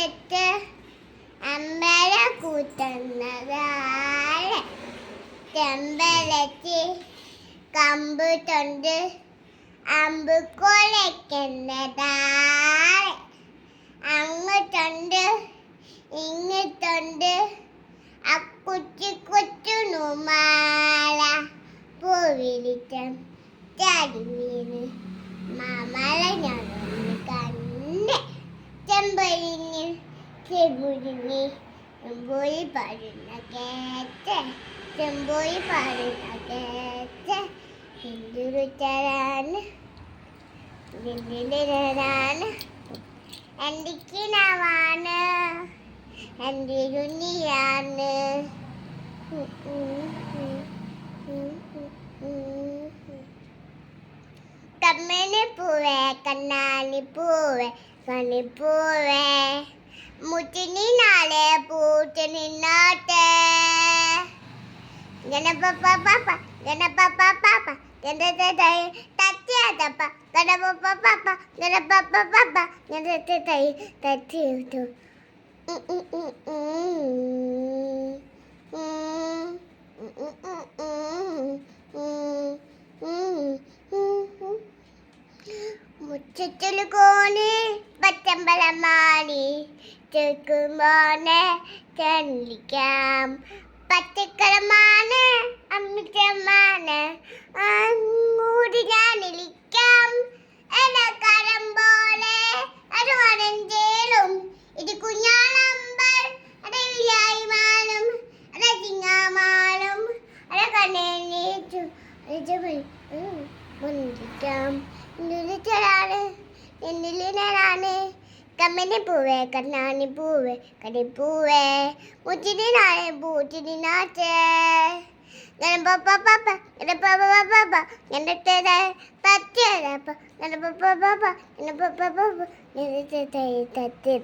മുറ്റത്ത് അമ്പല കൂട്ടുന്നതാളെ ചെമ്പലത്തി കമ്പ് തൊണ്ട് അമ്പ് കൊലയ്ക്കുന്നതാളെ അങ്ങോട്ടുണ്ട് ഇങ്ങോട്ടുണ്ട് അക്കുച്ചി കൊച്ചുനുമാല പൂവിരിച്ചം ചാടി വീണ് മാമല ഞാനൊന്ന് കണ്ട് ചെമ്പൊരിഞ്ഞ് ചെമ്പുരിഞ്ഞ് ചെമ്പോയി പാടുന്ന കേട്ട് ചെമ്പോയി പാടുന്ന കേട്ട് ഹിന്ദുരുത്തരാണ് ാണ് എന്തിക്കിനാവാണ് എന്തിരുന്നിയാണ് കമ്മനി പൂവേ കണ്ണാനി പൂവേ കണിപ്പൂവേ മുറ്റിനി നാളെ പൂട്ടി നിന്നോട്ടെ ഗണപപ്പ പാപ്പ ഗണപപ്പ പാപ്പ തട്ടിയതപ്പ ഗണപപ്പ പാപ്പ ഗണപപ്പ പാപ്പ തട്ടിയിട്ടു മുറ്റത്തിൽ കോണി പച്ചമ്പലമാണി ചെറുക്കുമ്പോനെ ചെല്ലിക്കാം പച്ചക്കരമാണ് അമ്മിച്ചമ്മാണ് അങ്ങോട്ട് ഞാനിരിക്കാം എടക്കരം പോലെ അത് വരഞ്ചേലും ഇത് കുഞ്ഞാളമ്പൽ അത് വിലായിമാനും അത് ചിങ്ങാമാനും അത് കണ്ണേച്ചു മുന്തിക്കാം ാണ് എന്നിലാണ് കമ്മനി പൂവേ കണ്ണാനി പൂവേ കടിപ്പൂവേ മുച്ചിനി നാളെ പൂച്ചിനി നാച്ചേ ഗണപപ്പ പാപ്പ ഗണപപ്പ പാപ്പ ഗണത്തെ തച്ചേരപ്പ ഗണപപ്പ പാപ്പ ഗണപപ്പ പാപ്പ ഗണത്തെ തച്ചേ